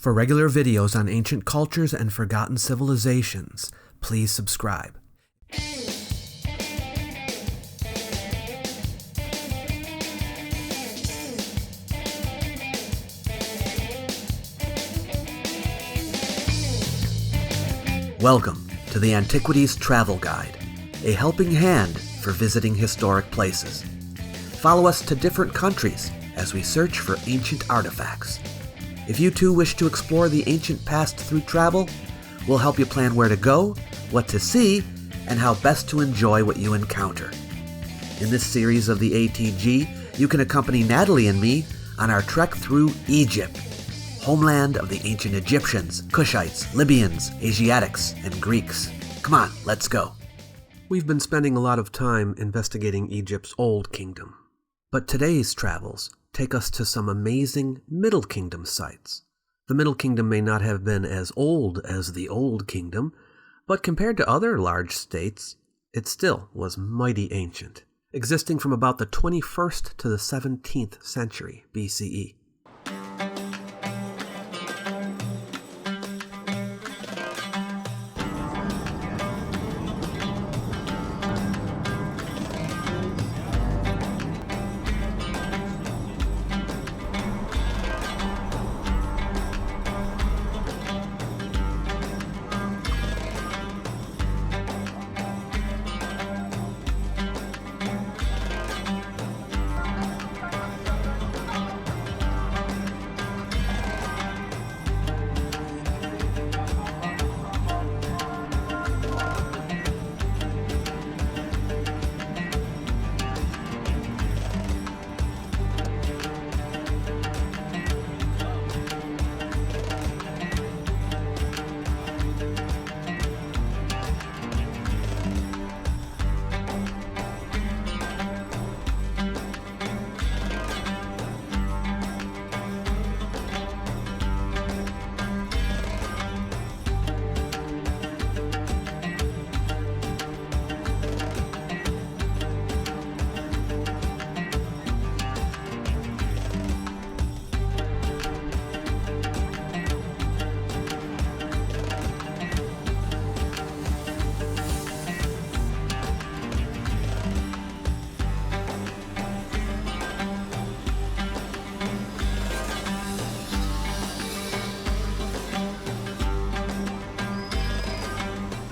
For regular videos on ancient cultures and forgotten civilizations, please subscribe. Welcome to the Antiquities Travel Guide, a helping hand for visiting historic places. Follow us to different countries as we search for ancient artifacts. If you too wish to explore the ancient past through travel, we'll help you plan where to go, what to see, and how best to enjoy what you encounter. In this series of the ATG, you can accompany Natalie and me on our trek through Egypt, homeland of the ancient Egyptians, Cushites, Libyans, Asiatics, and Greeks. Come on, let's go. We've been spending a lot of time investigating Egypt's Old Kingdom, but today's travels take us to some amazing Middle Kingdom sites. The Middle Kingdom may not have been as old as the Old Kingdom, but compared to other large states, it still was mighty ancient, existing from about the 21st to the 17th century BCE.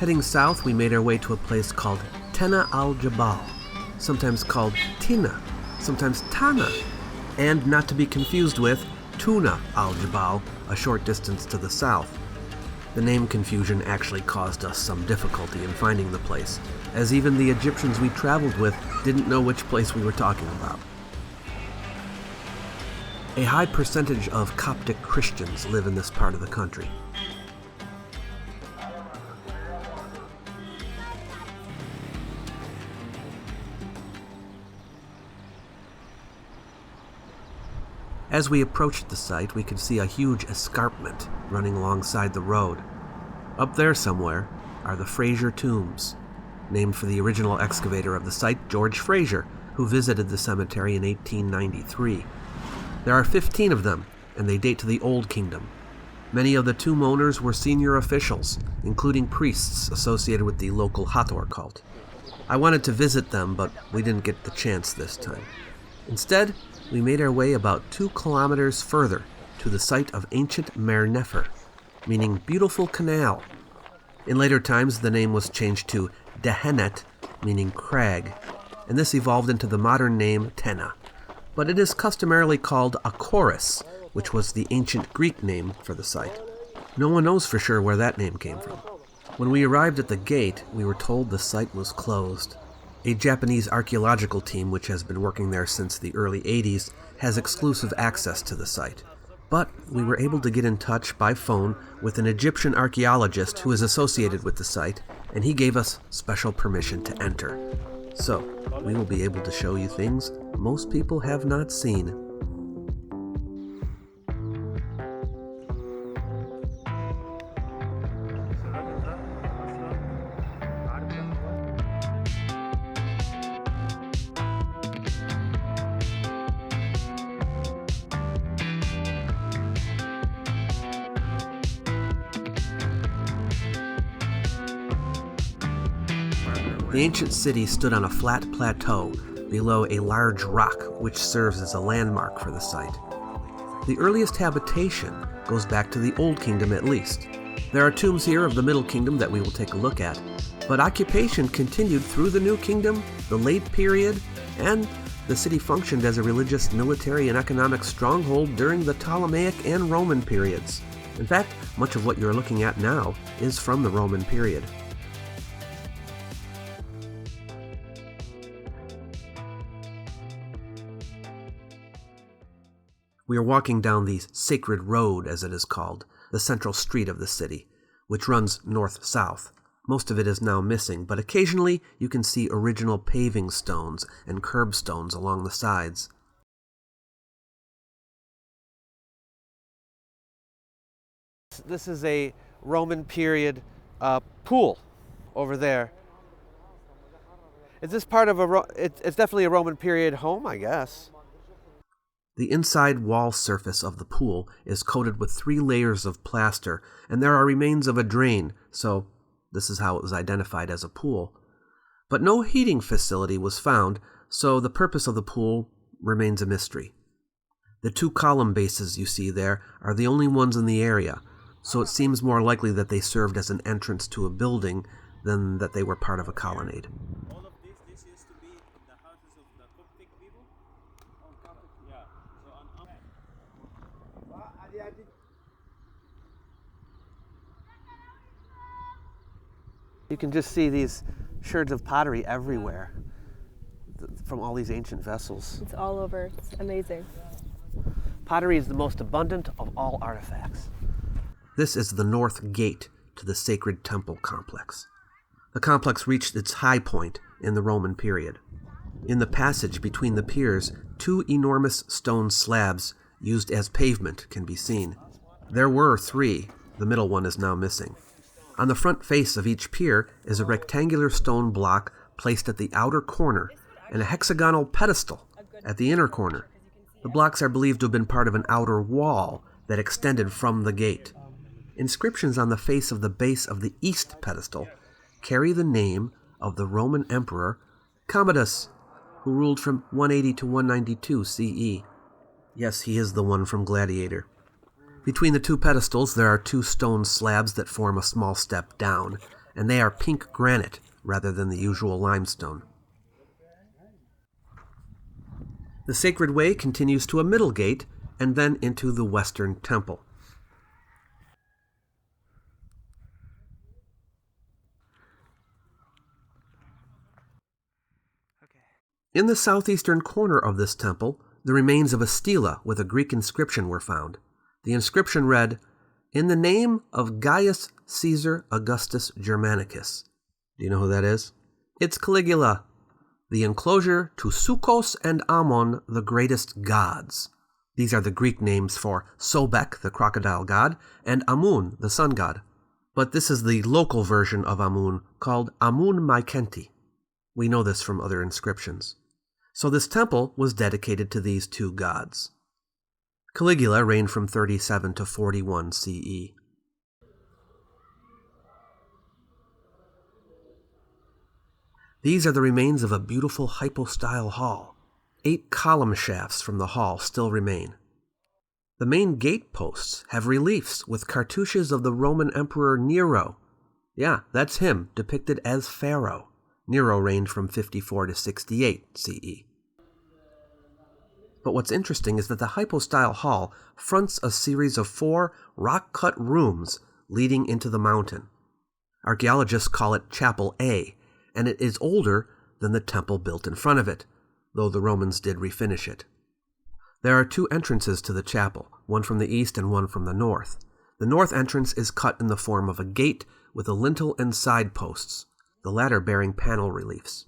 Heading south, we made our way to a place called Tena al-Jabbal, sometimes called Tena, sometimes Tana, and not to be confused with Tuna al-Jabbal, a short distance to the south. The name confusion actually caused us some difficulty in finding the place, as even the Egyptians we traveled with didn't know which place we were talking about. A high percentage of Coptic Christians live in this part of the country. As we approached the site, we could see a huge escarpment running alongside the road. Up there somewhere are the Fraser tombs, named for the original excavator of the site, George Fraser, who visited the cemetery in 1893. There are 15 of them, and they date to the Old Kingdom. Many of the tomb owners were senior officials, including priests associated with the local Hathor cult. I wanted to visit them, but we didn't get the chance this time. Instead, we made our way about 2 kilometers further to the site of ancient Mer Nefer, meaning beautiful canal. In later times, the name was changed to Dehenet, meaning crag, and this evolved into the modern name Tena. But it is customarily called Akoris, which was the ancient Greek name for the site. No one knows for sure where that name came from. When we arrived at the gate, we were told the site was closed. A Japanese archaeological team, which has been working there since the early 80s, has exclusive access to the site. But we were able to get in touch by phone with an Egyptian archaeologist who is associated with the site, and he gave us special permission to enter. So, we will be able to show you things most people have not seen. The ancient city stood on a flat plateau below a large rock which serves as a landmark for the site. The earliest habitation goes back to the Old Kingdom at least. There are tombs here of the Middle Kingdom that we will take a look at, but occupation continued through the New Kingdom, the late period, and the city functioned as a religious, military, and economic stronghold during the Ptolemaic and Roman periods. In fact, much of what you're looking at now is from the Roman period. We are walking down the Sacred Road, as it is called, the central street of the city, which runs north-south. Most of it is now missing, but occasionally you can see original paving stones and curbstones along the sides. This is a Roman period pool over there. Is this part of it's definitely a Roman period home, I guess. The inside wall surface of the pool is coated with 3 layers of plaster, and there are remains of a drain, so this is how it was identified as a pool. But no heating facility was found, so the purpose of the pool remains a mystery. The 2 column bases you see there are the only ones in the area, so it seems more likely that they served as an entrance to a building than that they were part of a colonnade. All of this used to be the houses of the Coptic people? Yeah. You can just see these sherds of pottery everywhere from all these ancient vessels. It's all over. It's amazing. Pottery is the most abundant of all artifacts. This is the north gate to the sacred temple complex. The complex reached its high point in the Roman period. In the passage between the piers, 2 enormous stone slabs used as pavement can be seen. There were 3. The middle one is now missing. On the front face of each pier is a rectangular stone block placed at the outer corner and a hexagonal pedestal at the inner corner. The blocks are believed to have been part of an outer wall that extended from the gate. Inscriptions on the face of the base of the east pedestal carry the name of the Roman Emperor Commodus, who ruled from 180 to 192 CE. Yes, he is the one from Gladiator. Between the 2 pedestals there are 2 stone slabs that form a small step down, and they are pink granite rather than the usual limestone. The Sacred Way continues to a middle gate and then into the Western Temple. In the southeastern corner of this temple, the remains of a stela with a Greek inscription were found. The inscription read, "In the name of Gaius Caesar Augustus Germanicus." Do you know who that is? It's Caligula, the enclosure to Sucos and Ammon, the greatest gods. These are the Greek names for Sobek, the crocodile god, and Amun, the sun god. But this is the local version of Amun, called Amun Maikenti. We know this from other inscriptions. So this temple was dedicated to these 2 gods. Caligula reigned from 37 to 41 CE. These are the remains of a beautiful hypostyle hall. 8 column shafts from the hall still remain. The main gate posts have reliefs with cartouches of the Roman Emperor Nero. Yeah, that's him, depicted as Pharaoh. Nero reigned from 54 to 68 CE. But what's interesting is that the hypostyle hall fronts a series of 4 rock-cut rooms leading into the mountain. Archaeologists call it Chapel A, and it is older than the temple built in front of it, though the Romans did refinish it. There are 2 entrances to the chapel, one from the east and one from the north. The north entrance is cut in the form of a gate with a lintel and side posts, the latter bearing panel reliefs.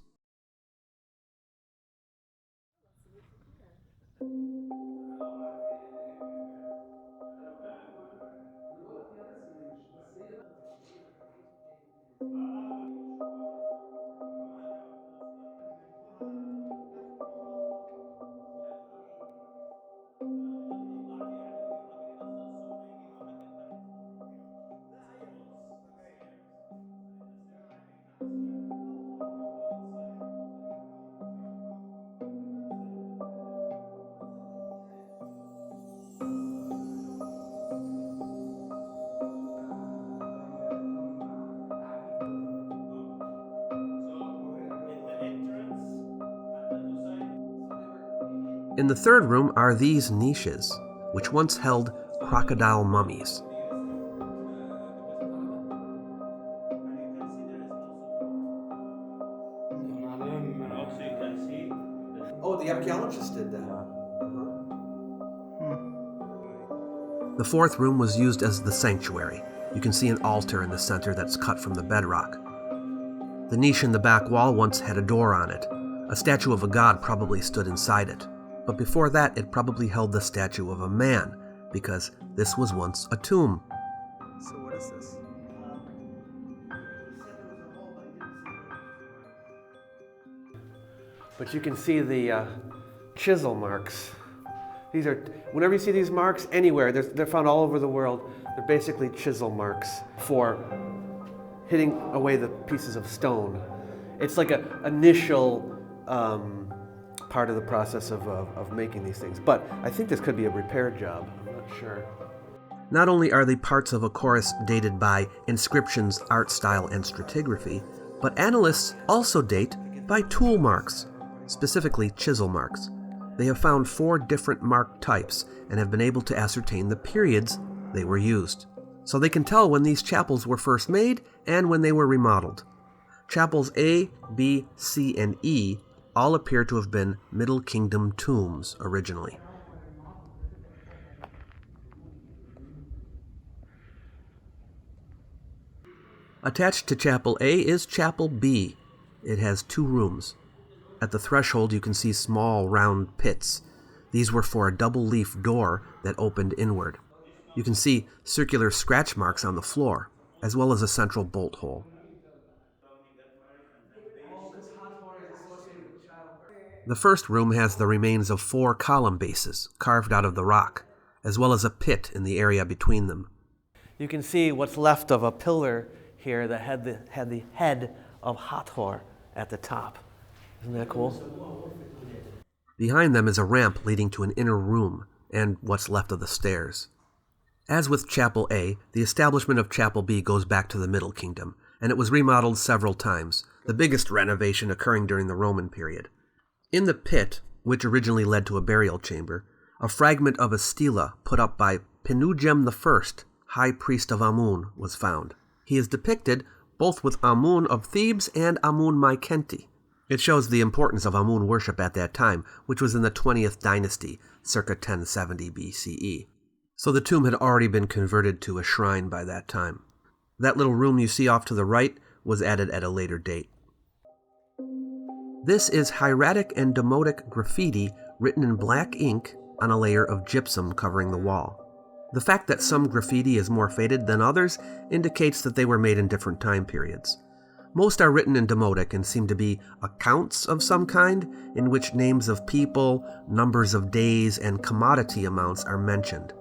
In the third room are these niches, which once held crocodile mummies. And also you can see Oh, the archaeologists did that. The fourth room was used as the sanctuary. You can see an altar in the center that's cut from the bedrock. The niche in the back wall once had a door on it. A statue of a god probably stood inside it. But before that, it probably held the statue of a man, because this was once a tomb. So what is this? But you can see the chisel marks. These are, whenever you see these marks anywhere, they're found all over the world. They're basically chisel marks for hitting away the pieces of stone. It's like an initial part of the process of making these things. But I think this could be a repair job. I'm not sure. Not only are they parts of Akoris dated by inscriptions, art style, and stratigraphy, but analysts also date by tool marks, specifically chisel marks. They have found 4 different mark types and have been able to ascertain the periods they were used. So they can tell when these chapels were first made and when they were remodeled. Chapels A, B, C, and E all appear to have been Middle Kingdom tombs originally. Attached to Chapel A is Chapel B. It has 2 rooms. At the threshold you can see small round pits. These were for a double-leaf door that opened inward. You can see circular scratch marks on the floor, as well as a central bolt hole. The first room has the remains of 4 column bases carved out of the rock, as well as a pit in the area between them. You can see what's left of a pillar here that had the head of Hathor at the top. Isn't that cool? Behind them is a ramp leading to an inner room and what's left of the stairs. As with Chapel A, the establishment of Chapel B goes back to the Middle Kingdom, and it was remodeled several times, the biggest renovation occurring during the Roman period. In the pit, which originally led to a burial chamber, a fragment of a stela put up by Pinugem I, high priest of Amun, was found. He is depicted both with Amun of Thebes and Amun my Khety. It shows the importance of Amun worship at that time, which was in the 20th dynasty, circa 1070 BCE. So the tomb had already been converted to a shrine by that time. That little room you see off to the right was added at a later date. This is hieratic and demotic graffiti written in black ink on a layer of gypsum covering the wall. The fact that some graffiti is more faded than others indicates that they were made in different time periods. Most are written in demotic and seem to be accounts of some kind, in which names of people, numbers of days, and commodity amounts are mentioned.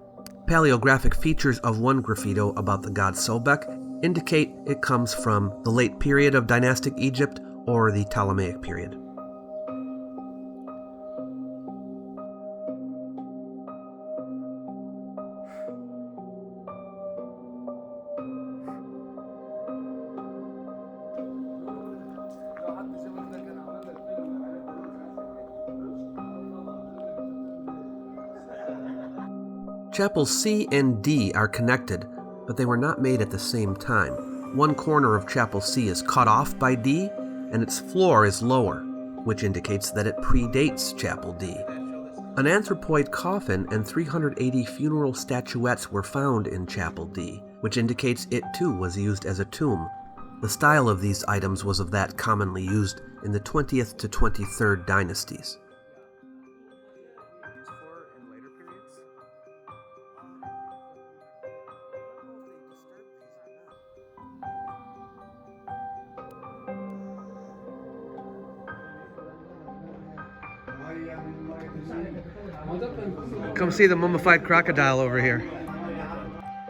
Paleographic features of one graffito about the god Sobek indicate it comes from the late period of dynastic Egypt or the Ptolemaic period. Chapels C and D are connected, but they were not made at the same time. One corner of Chapel C is cut off by D, and its floor is lower, which indicates that it predates Chapel D. An anthropoid coffin and 380 funeral statuettes were found in Chapel D, which indicates it too was used as a tomb. The style of these items was of that commonly used in the 20th to 23rd dynasties. Come see the mummified crocodile over here.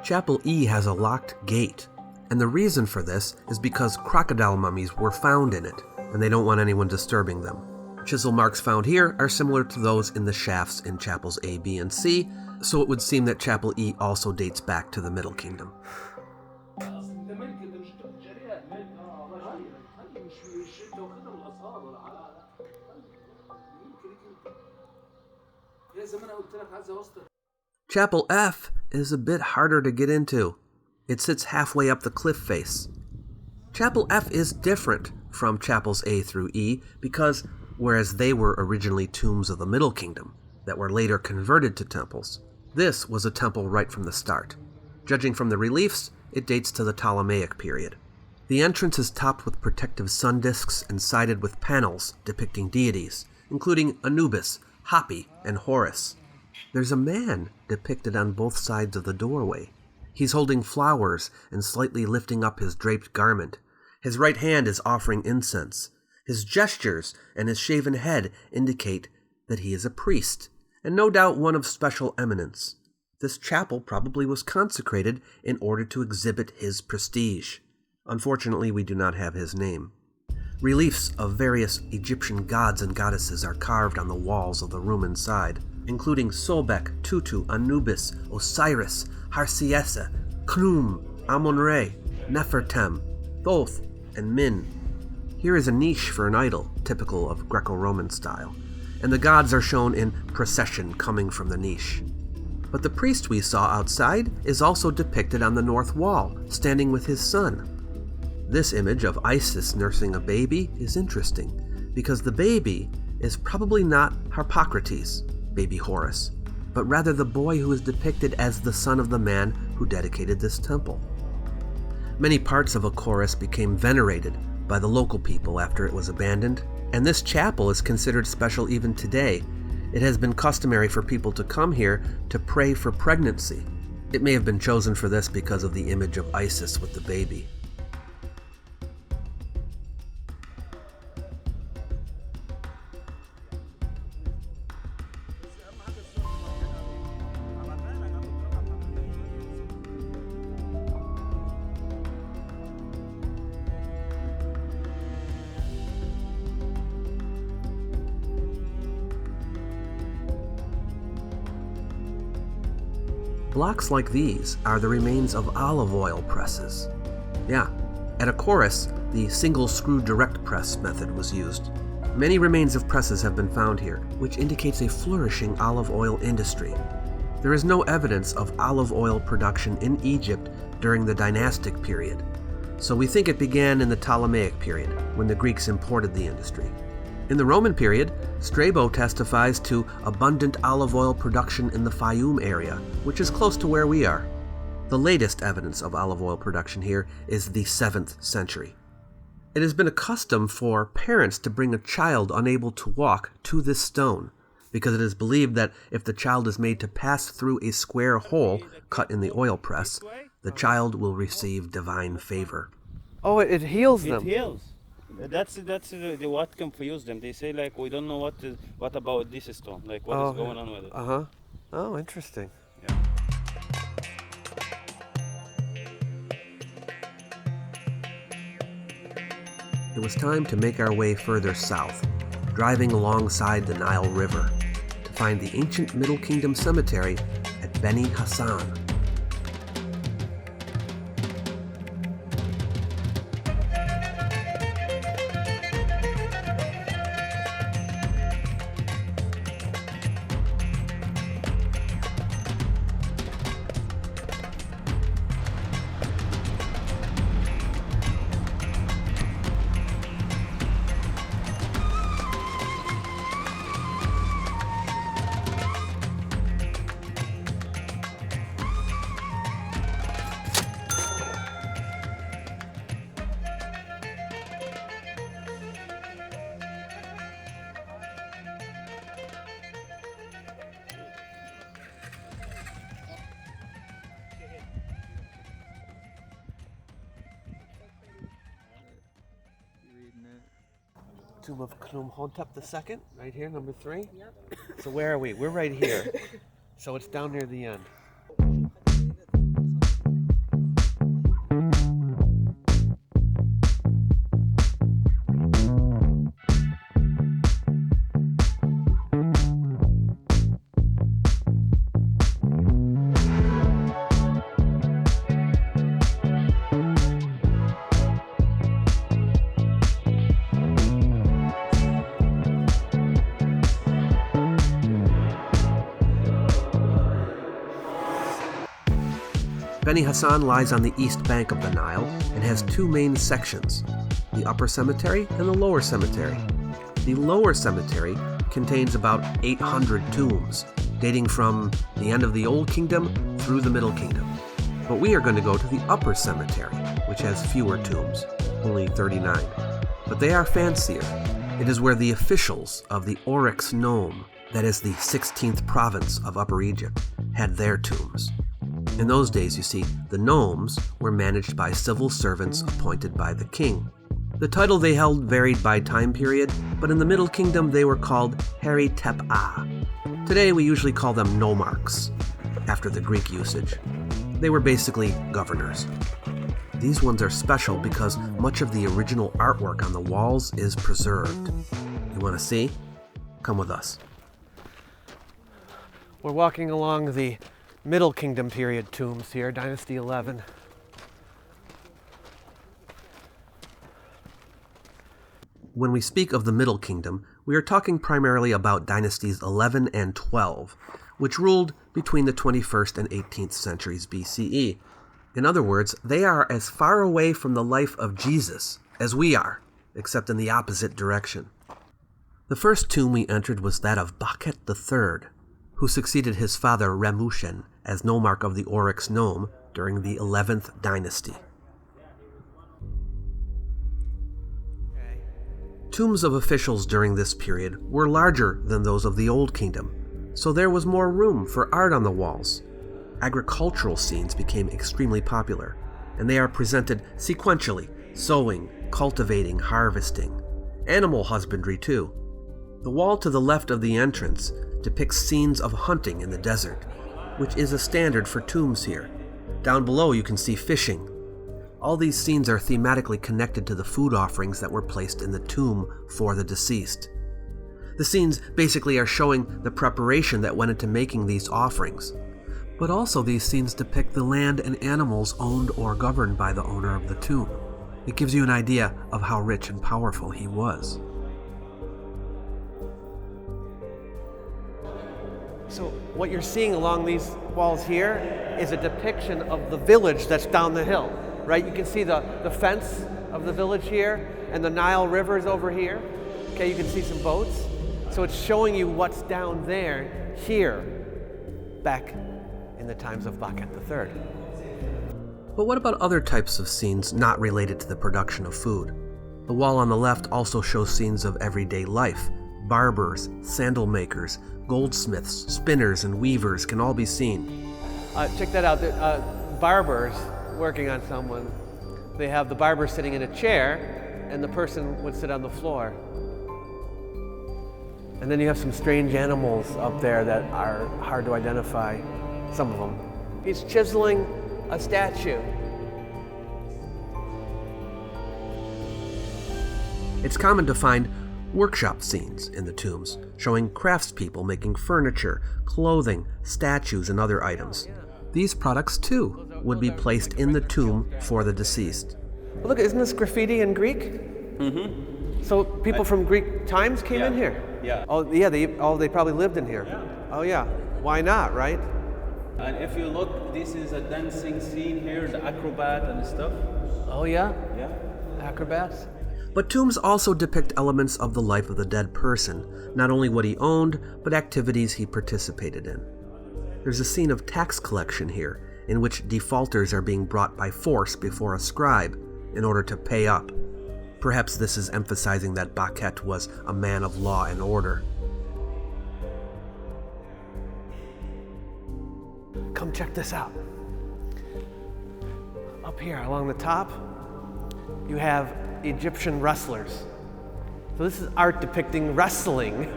Chapel E has a locked gate, and the reason for this is because crocodile mummies were found in it, and they don't want anyone disturbing them. Chisel marks found here are similar to those in the shafts in Chapels A, B, and C, so it would seem that Chapel E also dates back to the Middle Kingdom. Chapel F is a bit harder to get into. It sits halfway up the cliff face. Chapel F is different from chapels A through E because, whereas they were originally tombs of the Middle Kingdom that were later converted to temples, this was a temple right from the start. Judging from the reliefs, it dates to the Ptolemaic period. The entrance is topped with protective sun discs and sided with panels depicting deities, including Anubis, Hapi, and Horus. There's a man depicted on both sides of the doorway. He's holding flowers and slightly lifting up his draped garment. His right hand is offering incense. His gestures and his shaven head indicate that he is a priest, and no doubt one of special eminence. This chapel probably was consecrated in order to exhibit his prestige. Unfortunately, we do not have his name. Reliefs of various Egyptian gods and goddesses are carved on the walls of the room inside, including Sobek, Tutu, Anubis, Osiris, Harsiese, Khnum, Amon-Re, Nefertem, Thoth, and Min. Here is a niche for an idol, typical of Greco-Roman style, and the gods are shown in procession coming from the niche. But the priest we saw outside is also depicted on the north wall, standing with his son. This image of Isis nursing a baby is interesting, because the baby is probably not Harpocrates, baby Horus, but rather the boy who is depicted as the son of the man who dedicated this temple. Many parts of Akoris became venerated by the local people after it was abandoned, and this chapel is considered special even today. It has been customary for people to come here to pray for pregnancy. It may have been chosen for this because of the image of Isis with the baby. Blocks like these are the remains of olive oil presses. Yeah, at Akoris, the single screw direct press method was used. Many remains of presses have been found here, which indicates a flourishing olive oil industry. There is no evidence of olive oil production in Egypt during the dynastic period, so we think it began in the Ptolemaic period, when the Greeks imported the industry. In the Roman period, Strabo testifies to abundant olive oil production in the Fayum area, which is close to where we are. The latest evidence of olive oil production here is the 7th century. It has been a custom for parents to bring a child unable to walk to this stone, because it is believed that if the child is made to pass through a square hole cut in the oil press, the child will receive divine favor. Oh, it heals It them. heals. That's what confused them. They say like we don't know what about this stone, like what is going on with it. Oh, interesting. Yeah. It was time to make our way further south, driving alongside the Nile River, to find the ancient Middle Kingdom cemetery at Beni Hassan. Tomb of Khnumhotep II, right here, number 3. Yep. So where are we? We're right here. So it's down near the end. Beni Hassan lies on the east bank of the Nile and has two main sections, the upper cemetery and the lower cemetery. The lower cemetery contains about 800 tombs, dating from the end of the Old Kingdom through the Middle Kingdom. But we are going to go to the upper cemetery, which has fewer tombs, only 39. But they are fancier. It is where the officials of the Oryx Nome, that is the 16th province of Upper Egypt, had their tombs. In those days, you see, the nomes were managed by civil servants appointed by the king. The title they held varied by time period, but in the Middle Kingdom they were called Haritep-A. Today we usually call them nomarchs, after the Greek usage. They were basically governors. These ones are special because much of the original artwork on the walls is preserved. You want to see? Come with us. We're walking along the Middle Kingdom period tombs here, Dynasty 11. When we speak of the Middle Kingdom, we are talking primarily about dynasties 11 and 12, which ruled between the 21st and 18th centuries BCE. In other words, they are as far away from the life of Jesus as we are, except in the opposite direction. The first tomb we entered was that of Baket III, who succeeded his father Rameshen as nomarch of the Oryx Nome during the 11th dynasty. Tombs of officials during this period were larger than those of the Old Kingdom, so there was more room for art on the walls. Agricultural scenes became extremely popular, and they are presented sequentially, sowing, cultivating, harvesting. Animal husbandry too. The wall to the left of the entrance depicts scenes of hunting in the desert, which is a standard for tombs here. Down below you can see fishing. All these scenes are thematically connected to the food offerings that were placed in the tomb for the deceased. The scenes basically are showing the preparation that went into making these offerings. But also these scenes depict the land and animals owned or governed by the owner of the tomb. It gives you an idea of how rich and powerful he was. So what you're seeing along these walls here is a depiction of the village that's down the hill, right? You can see the fence of the village here, and the Nile River is over here. Okay, you can see some boats. So it's showing you what's down there, here, back in the times of Baket III. But what about other types of scenes not related to the production of food? The wall on the left also shows scenes of everyday life. Barbers, sandal makers, goldsmiths, spinners, and weavers can all be seen. Check that out. Barbers working on someone. They have the barber sitting in a chair, and the person would sit on the floor. And then you have some strange animals up there that are hard to identify, some of them. He's chiseling a statue. It's common to find workshop scenes in the tombs, showing craftspeople making furniture, clothing, statues, and other items. These products, too, would be placed in the tomb for the deceased. Well, look, isn't this graffiti in Greek? Mm-hmm. So people from Greek times came in here? Yeah. Oh, yeah, they probably lived in here. Yeah. Oh, yeah. Why not, right? And if you look, this is a dancing scene here, the acrobat and stuff. Oh, yeah? Yeah. Acrobats? But tombs also depict elements of the life of the dead person, not only what he owned, but activities he participated in. There's a scene of tax collection here, in which defaulters are being brought by force before a scribe in order to pay up. Perhaps this is emphasizing that Baket was a man of law and order. Come check this out. Up here along the top, you have Egyptian wrestlers. So this is art depicting wrestling.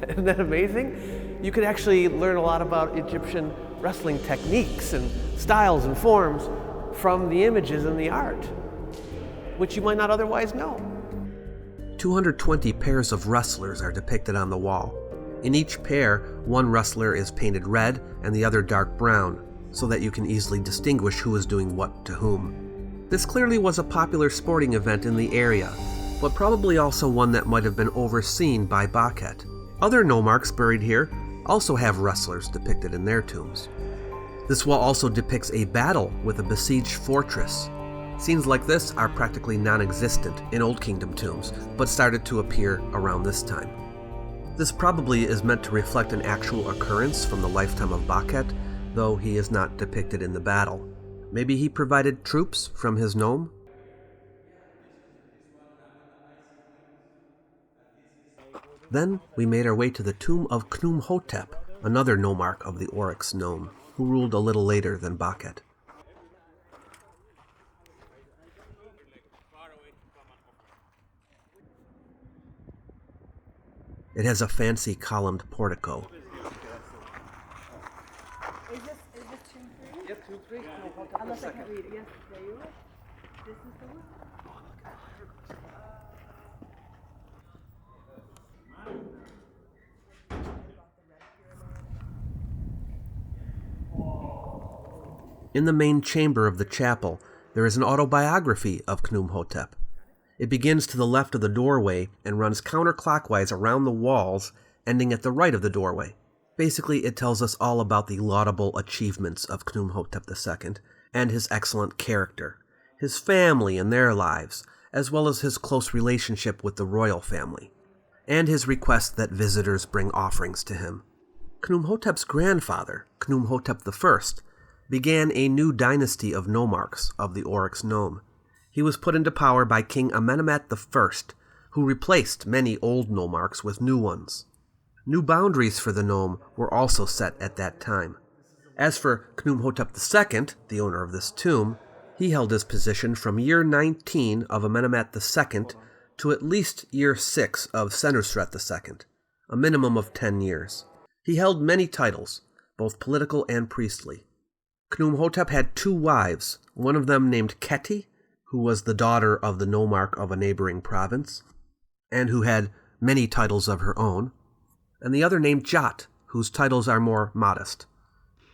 Isn't that amazing? You could actually learn a lot about Egyptian wrestling techniques and styles and forms from the images and the art, which you might not otherwise know. 220 pairs of wrestlers are depicted on the wall. In each pair, one wrestler is painted red and the other dark brown, so that you can easily distinguish who is doing what to whom. This clearly was a popular sporting event in the area, but probably also one that might have been overseen by Baket. Other nomarchs buried here also have wrestlers depicted in their tombs. This wall also depicts a battle with a besieged fortress. Scenes like this are practically non-existent in Old Kingdom tombs, but started to appear around this time. This probably is meant to reflect an actual occurrence from the lifetime of Baket, though he is not depicted in the battle. Maybe he provided troops from his nome? Then we made our way to the tomb of Khnumhotep, another nomarch of the Oryx nome, who ruled a little later than Baket. It has a fancy columned portico. Is this tomb 3? Yep, 2, 3. Unless I can't read it. Yes, there you are. This is the one. In the main chamber of the chapel, there is an autobiography of Khnumhotep. It begins to the left of the doorway and runs counterclockwise around the walls, ending at the right of the doorway. Basically, it tells us all about the laudable achievements of Khnumhotep II and his excellent character, his family and their lives, as well as his close relationship with the royal family, and his request that visitors bring offerings to him. Khnumhotep's grandfather, Khnumhotep I, began a new dynasty of nomarchs of the Oryx nome. He was put into power by King Amenemhat I, who replaced many old nomarchs with new ones. New boundaries for the nome were also set at that time. As for Khnumhotep II, the owner of this tomb, he held his position from year 19 of Amenemhat II to at least year 6 of Senusret II, a minimum of 10 years. He held many titles, both political and priestly. Khnumhotep had 2 wives, one of them named Khety, who was the daughter of the nomarch of a neighboring province, and who had many titles of her own, and the other named Jat, whose titles are more modest.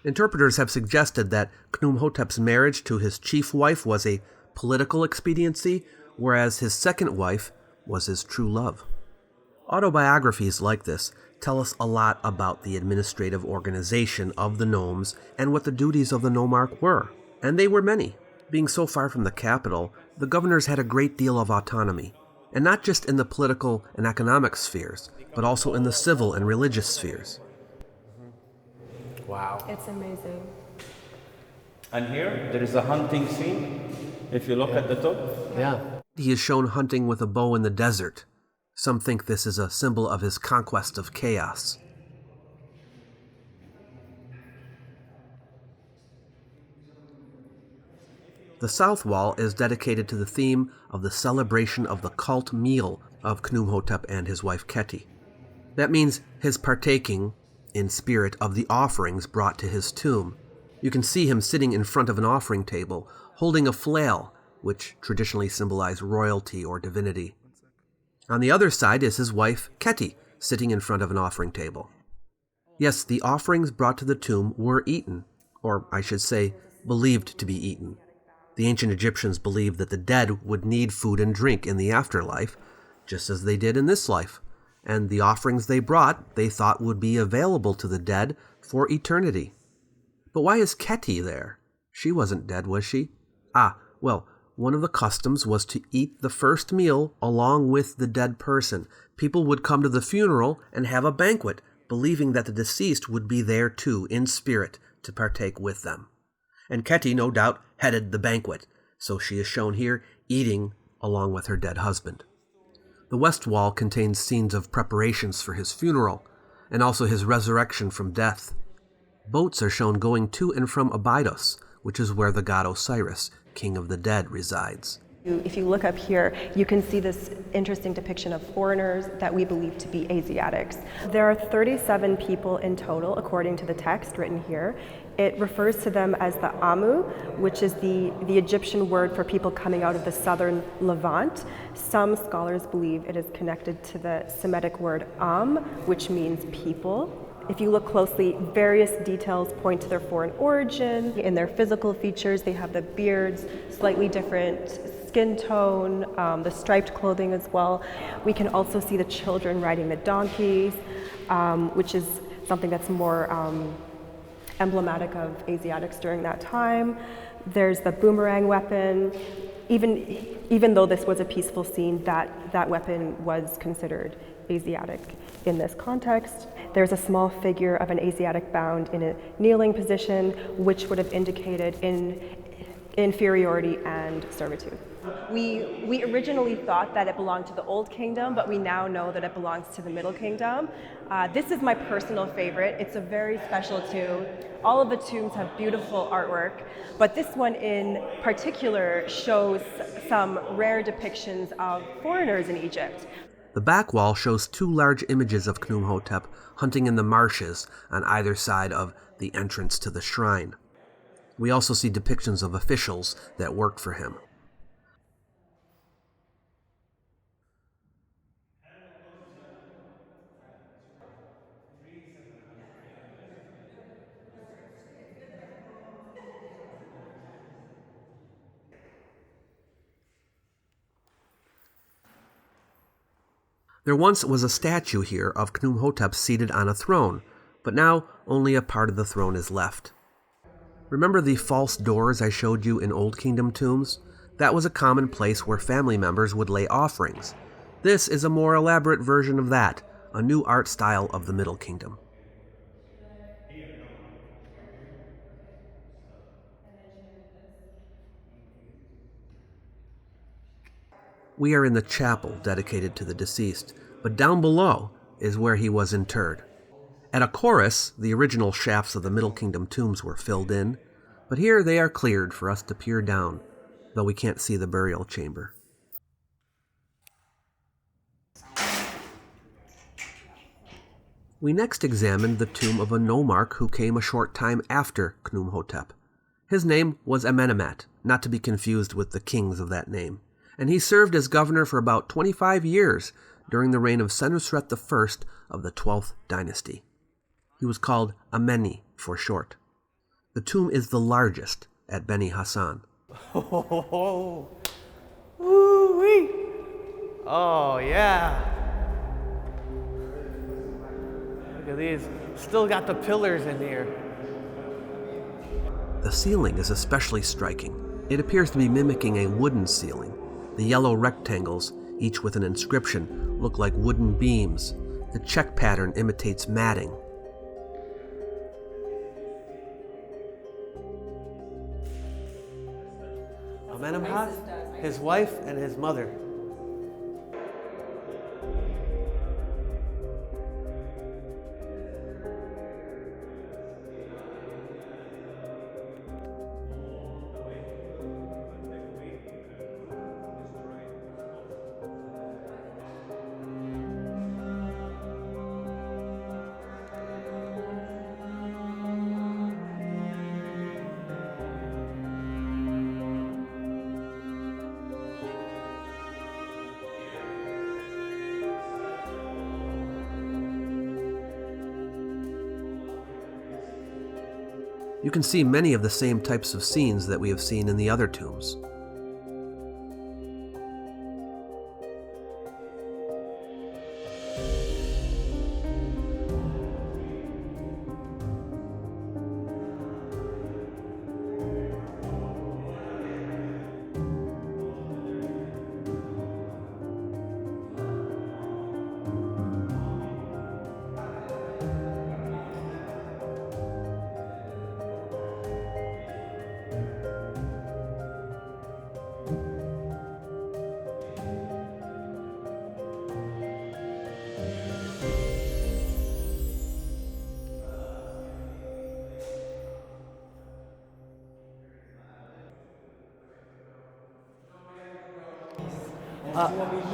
Interpreters have suggested that Khnumhotep's marriage to his chief wife was a political expediency, whereas his second wife was his true love. Autobiographies like this tell us a lot about the administrative organization of the nomes and what the duties of the nomarch were, and they were many. Being so far from the capital, the governors had a great deal of autonomy, and not just in the political and economic spheres, but also in the civil and religious spheres. Wow. It's amazing. And here, there is a hunting scene. If you look at the top, Yeah. He is shown hunting with a bow in the desert. Some think this is a symbol of his conquest of chaos. The south wall is dedicated to the theme of the celebration of the cult meal of Khnumhotep and his wife Khety. That means his partaking, in spirit, of the offerings brought to his tomb. You can see him sitting in front of an offering table, holding a flail, which traditionally symbolized royalty or divinity. On the other side is his wife Khety, sitting in front of an offering table. Yes, the offerings brought to the tomb were eaten, or I should say, believed to be eaten. The ancient Egyptians believed that the dead would need food and drink in the afterlife, just as they did in this life, and the offerings they brought they thought would be available to the dead for eternity. But why is Khety there? She wasn't dead, was she? Well, one of the customs was to eat the first meal along with the dead person. People would come to the funeral and have a banquet, believing that the deceased would be there too, in spirit, to partake with them. And Khety, no doubt, headed the banquet, so she is shown here eating along with her dead husband. The west wall contains scenes of preparations for his funeral, and also his resurrection from death. Boats are shown going to and from Abydos, which is where the god Osiris, king of the dead, resides. If you look up here, you can see this interesting depiction of foreigners that we believe to be Asiatics. There are 37 people in total, according to the text written here. It refers to them as the Amu, which is the Egyptian word for people coming out of the southern Levant. Some scholars believe it is connected to the Semitic word Am, which means people. If you look closely, various details point to their foreign origin. In their physical features, they have the beards, slightly different skin tone, the striped clothing as well. We can also see the children riding the donkeys, which is something that's more emblematic of Asiatics during that time. There's the boomerang weapon. Even though this was a peaceful scene, that weapon was considered Asiatic in this context. There's a small figure of an Asiatic bound in a kneeling position, which would have indicated inferiority and servitude. We originally thought that it belonged to the Old Kingdom, but we now know that it belongs to the Middle Kingdom. This is my personal favorite. It's a very special tomb. All of the tombs have beautiful artwork, but this one in particular shows some rare depictions of foreigners in Egypt. The back wall shows two large images of Khnumhotep hunting in the marshes on either side of the entrance to the shrine. We also see depictions of officials that worked for him. There once was a statue here of Khnumhotep seated on a throne, but now only a part of the throne is left. Remember the false doors I showed you in Old Kingdom tombs? That was a common place where family members would lay offerings. This is a more elaborate version of that, a new art style of the Middle Kingdom. We are in the chapel dedicated to the deceased, but down below is where he was interred. At Akoris, the original shafts of the Middle Kingdom tombs were filled in, but here they are cleared for us to peer down, though we can't see the burial chamber. We next examined the tomb of a nomarch who came a short time after Khnumhotep. His name was Amenemhat, not to be confused with the kings of that name, and he served as governor for about 25 years during the reign of Senusret I of the 12th dynasty. He was called Ameni for short. The tomb is the largest at Beni Hassan. Oh, woo-wee. Oh, yeah. Look at these. Still got the pillars in here. The ceiling is especially striking. It appears to be mimicking a wooden ceiling. The yellow rectangles, each with an inscription, look like wooden beams. The check pattern imitates matting. Amenemhat, his wife, and his mother. You can see many of the same types of scenes that we have seen in the other tombs.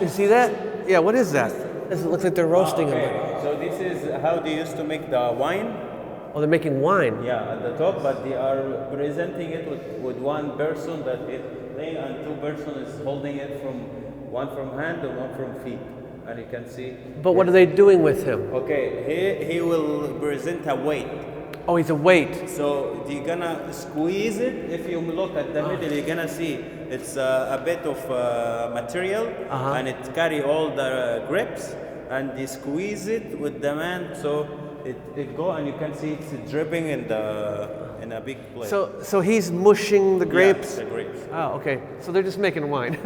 You see that? Yeah, what is that? It looks like they're roasting them. So this is how they used to make the wine. Oh, they're making wine. Yeah, at the top, but they are presenting it with one person that is laying and two persons is holding it one from hand and one from feet. And you can see. But what are they doing with him? Okay, he will present a weight. Oh, he's a weight. So you're gonna squeeze it. If you look at the middle, you're gonna see it's a bit of material, and it carry all the grips, and they squeeze it with the man. So it go and you can see it's dripping in a big plate. So he's mushing the grapes? Yeah, the grapes. Oh, okay. So they're just making wine.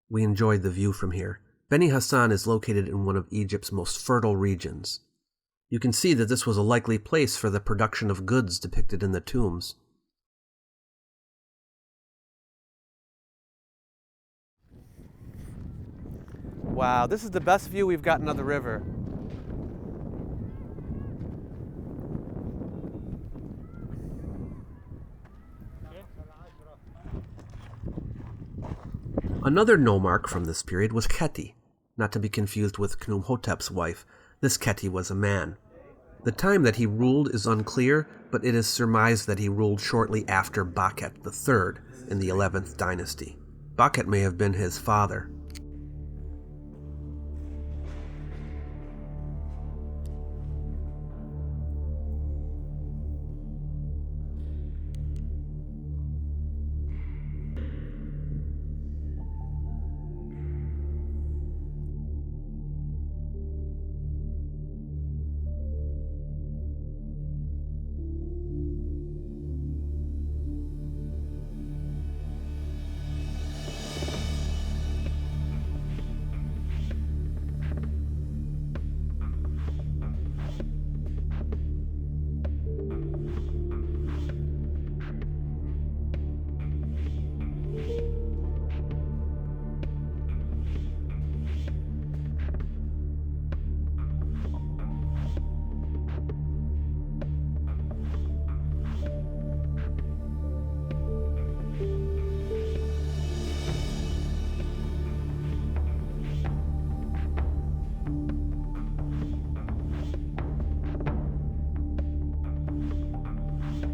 We enjoyed the view from here. Beni Hassan is located in one of Egypt's most fertile regions. You can see that this was a likely place for the production of goods depicted in the tombs. Wow, this is the best view we've gotten of the river. Another nomarch from this period was Khety, not to be confused with Khnumhotep's wife. This Khety was a man. The time that he ruled is unclear, but it is surmised that he ruled shortly after Baket III in the 11th dynasty. Baket may have been his father.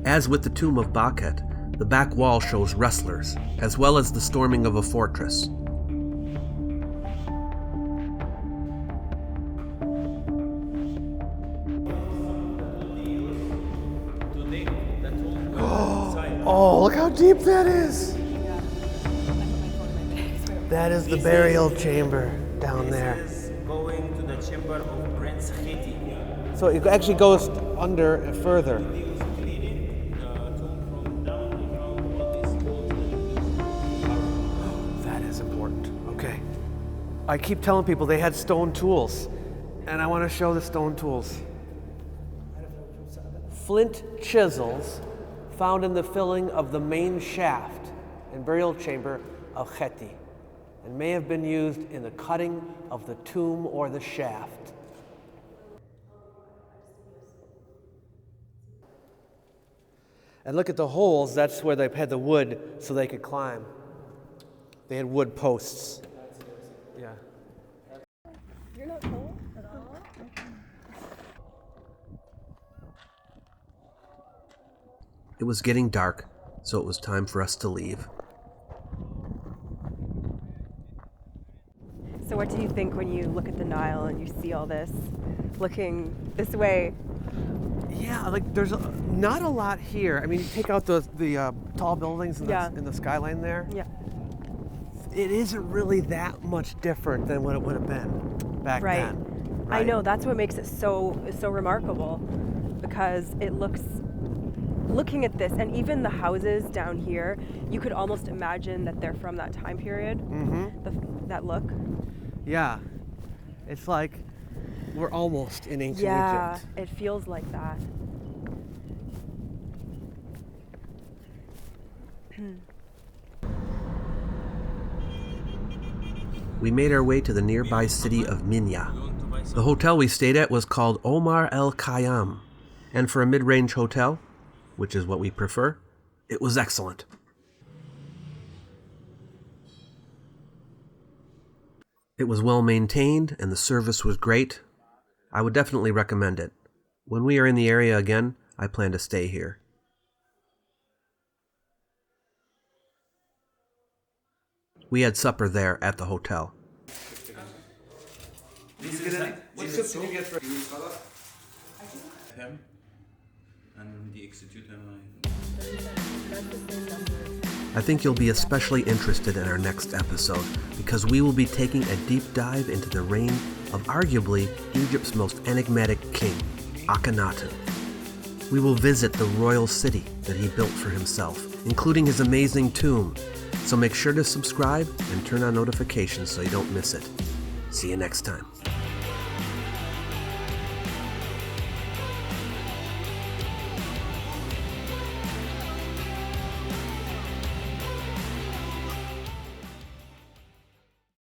As with the tomb of Baket, the back wall shows wrestlers, as well as the storming of a fortress. Oh, look how deep that is! That is the burial chamber down there. This is going to the chamber of Prince Khety. So it actually goes under further. He was cleaning the tomb from down around all these tools. That is important. Okay. I keep telling people they had stone tools, and I want to show the stone tools. Flint chisels found in the filling of the main shaft and burial chamber of Khety, and may have been used in the cutting of the tomb or the shaft. And look at the holes, that's where they had the wood so they could climb. They had wood posts. Yeah. You're not cold at all? It was getting dark, so it was time for us to leave. So what do you think when you look at the Nile and you see all this looking this way? Yeah, like there's not a lot here. I mean, you take out the tall buildings in the skyline there. Yeah. It isn't really that much different than what it would have been back then. Right. I know, that's what makes it so remarkable, because it looks, looking at this, and even the houses down here, you could almost imagine that they're from that time period. Mm-hmm. That look. Yeah, it's like we're almost in ancient Yeah, Egypt. it feels like that. We made our way to the nearby city of Minya. The hotel we stayed at was called Omar El Khayyam, and for a mid-range hotel, which is what we prefer, it was excellent. It was well maintained and the service was great. I would definitely recommend it. When we are in the area again, I plan to stay here. We had supper there at the hotel. What soup did you get for him? And they execute him. I think you'll be especially interested in our next episode because we will be taking a deep dive into the reign of arguably Egypt's most enigmatic king, Akhenaten. We will visit the royal city that he built for himself, including his amazing tomb, so make sure to subscribe and turn on notifications so you don't miss it. See you next time.